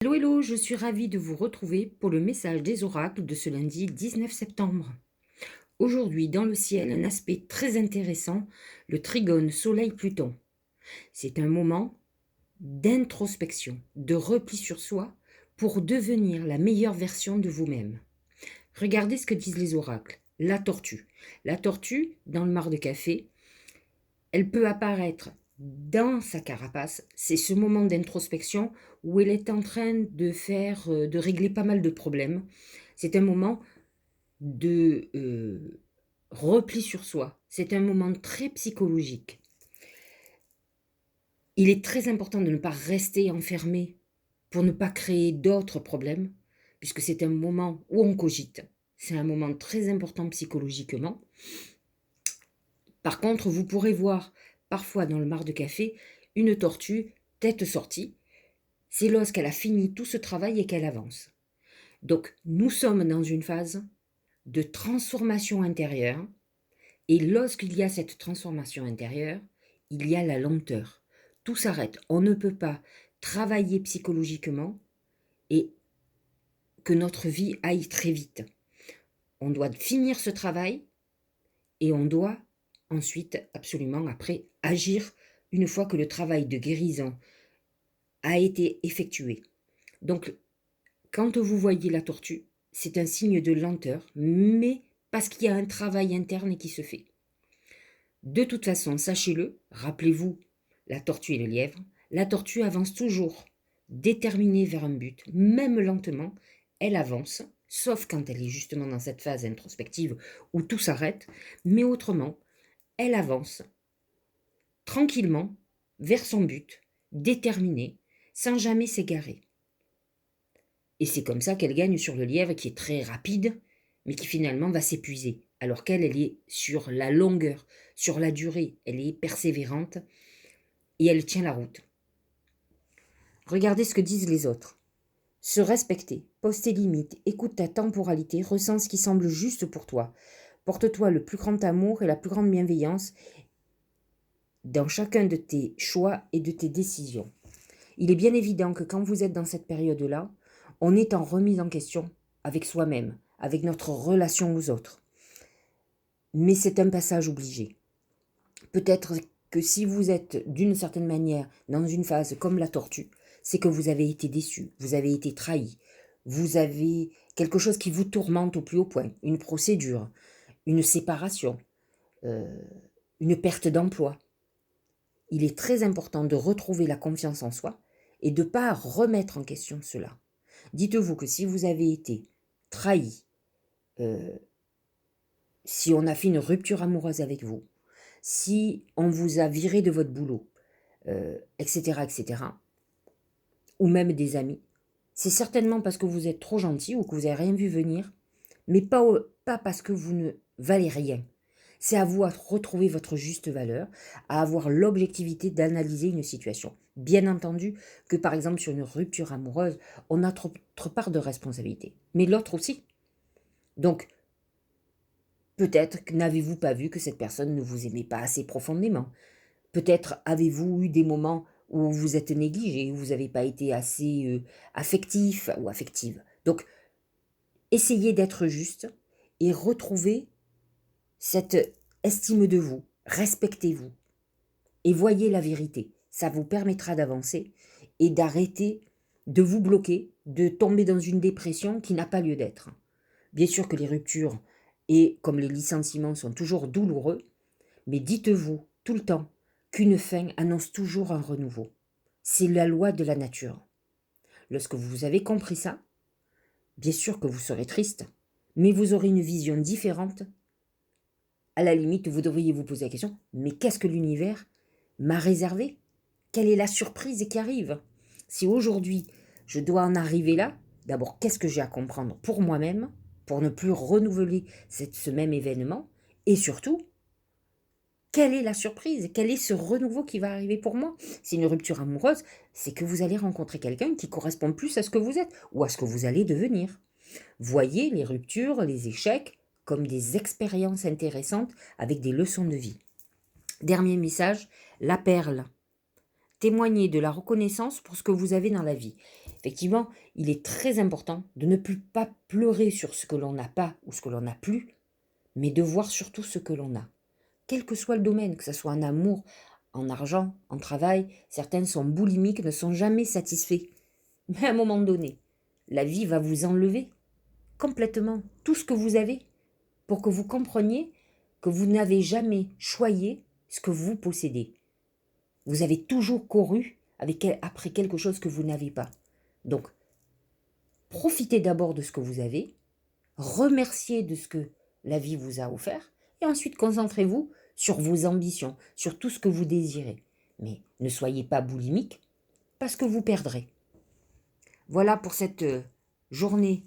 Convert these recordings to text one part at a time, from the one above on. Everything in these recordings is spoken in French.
Hello, hello, je suis ravie de vous retrouver pour le message des oracles de ce lundi 19 septembre. Aujourd'hui, dans le ciel, un aspect très intéressant, le trigone Soleil-Pluton. C'est un moment d'introspection, de repli sur soi pour devenir la meilleure version de vous-même. Regardez ce que disent les oracles. La tortue. La tortue, dans le mar de café, elle peut apparaître dans sa carapace. C'est ce moment d'introspection où elle est en train de régler pas mal de problèmes. C'est un moment de repli sur soi. C'est un moment très psychologique. Il est très important de ne pas rester enfermé pour ne pas créer d'autres problèmes, puisque c'est un moment où on cogite. C'est un moment très important psychologiquement. Par contre, vous pourrez voir parfois dans le mar de café une tortue tête sortie. C'est lorsqu'elle a fini tout ce travail et qu'elle avance. Donc, nous sommes dans une phase de transformation intérieure. Et lorsqu'il y a cette transformation intérieure, il y a la lenteur. Tout s'arrête. On ne peut pas travailler psychologiquement et que notre vie aille très vite. On doit finir ce travail et on doit ensuite, absolument après, agir une fois que le travail de guérison a été effectué. Donc, quand vous voyez la tortue, c'est un signe de lenteur, mais parce qu'il y a un travail interne qui se fait. De toute façon, sachez-le, rappelez-vous la tortue et le lièvre, la tortue avance toujours, déterminée vers un but, même lentement, elle avance, sauf quand elle est justement dans cette phase introspective où tout s'arrête, mais autrement, elle avance tranquillement vers son but, déterminée, sans jamais s'égarer. Et c'est comme ça qu'elle gagne sur le lièvre qui est très rapide, mais qui finalement va s'épuiser. Alors qu'elle, elle est sur la longueur, sur la durée, elle est persévérante et elle tient la route. Regardez ce que disent les autres. Se respecter, pose tes limites, écoute ta temporalité, ressens ce qui semble juste pour toi. Porte-toi le plus grand amour et la plus grande bienveillance dans chacun de tes choix et de tes décisions. Il est bien évident que quand vous êtes dans cette période-là, on est en remise en question avec soi-même, avec notre relation aux autres. Mais c'est un passage obligé. Peut-être que si vous êtes d'une certaine manière dans une phase comme la tortue, c'est que vous avez été déçu, vous avez été trahi, vous avez quelque chose qui vous tourmente au plus haut point, une procédure, une séparation, une perte d'emploi. Il est très important de retrouver la confiance en soi et de ne pas remettre en question cela. Dites-vous que si vous avez été trahi, si on a fait une rupture amoureuse avec vous, si on vous a viré de votre boulot, etc., ou même des amis, c'est certainement parce que vous êtes trop gentil ou que vous n'avez rien vu venir, mais pas parce que vous ne valez rien. C'est à vous à retrouver votre juste valeur, à avoir l'objectivité d'analyser une situation. Bien entendu que par exemple sur une rupture amoureuse, on a notre part de responsabilité, mais l'autre aussi. Donc, peut-être que n'avez-vous pas vu que cette personne ne vous aimait pas assez profondément. Peut-être avez-vous eu des moments où vous êtes négligé, où vous n'avez pas été assez affectif ou affective. Donc, essayez d'être juste et retrouvez cette estime de vous, respectez-vous et voyez la vérité. Ça vous permettra d'avancer et d'arrêter de vous bloquer, de tomber dans une dépression qui n'a pas lieu d'être. Bien sûr que les ruptures et comme les licenciements sont toujours douloureux, mais dites-vous tout le temps qu'une fin annonce toujours un renouveau. C'est la loi de la nature. Lorsque vous avez compris ça, bien sûr que vous serez triste, mais vous aurez une vision différente. À la limite, vous devriez vous poser la question, mais qu'est-ce que l'univers m'a réservé? Quelle est la surprise qui arrive? Si aujourd'hui, je dois en arriver là, d'abord, qu'est-ce que j'ai à comprendre pour moi-même, pour ne plus renouveler ce même événement? Et surtout, quelle est la surprise? Quel est ce renouveau qui va arriver pour moi? C'est une rupture amoureuse, c'est que vous allez rencontrer quelqu'un qui correspond plus à ce que vous êtes ou à ce que vous allez devenir. Voyez les ruptures, les échecs comme des expériences intéressantes avec des leçons de vie. Dernier message, la perle. Témoignez de la reconnaissance pour ce que vous avez dans la vie. Effectivement, il est très important de ne plus pas pleurer sur ce que l'on n'a pas ou ce que l'on n'a plus, mais de voir surtout ce que l'on a. Quel que soit le domaine, que ce soit en amour, en argent, en travail, certaines sont boulimiques, ne sont jamais satisfaits. Mais à un moment donné, la vie va vous enlever complètement tout ce que vous avez pour que vous compreniez que vous n'avez jamais choyé ce que vous possédez. Vous avez toujours couru après quelque chose que vous n'avez pas. Donc, profitez d'abord de ce que vous avez, remerciez de ce que la vie vous a offert, et ensuite concentrez-vous sur vos ambitions, sur tout ce que vous désirez. Mais ne soyez pas boulimique, parce que vous perdrez. Voilà pour cette journée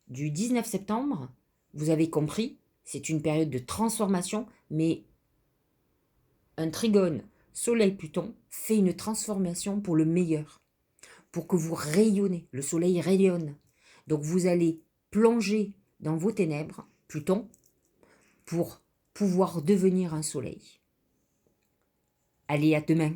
du 19 septembre. Vous avez compris, c'est une période de transformation, mais un trigone Soleil-Pluton fait une transformation pour le meilleur, pour que vous rayonnez. Le soleil rayonne. Donc vous allez plonger dans vos ténèbres, Pluton, pour pouvoir devenir un soleil. Allez, à demain.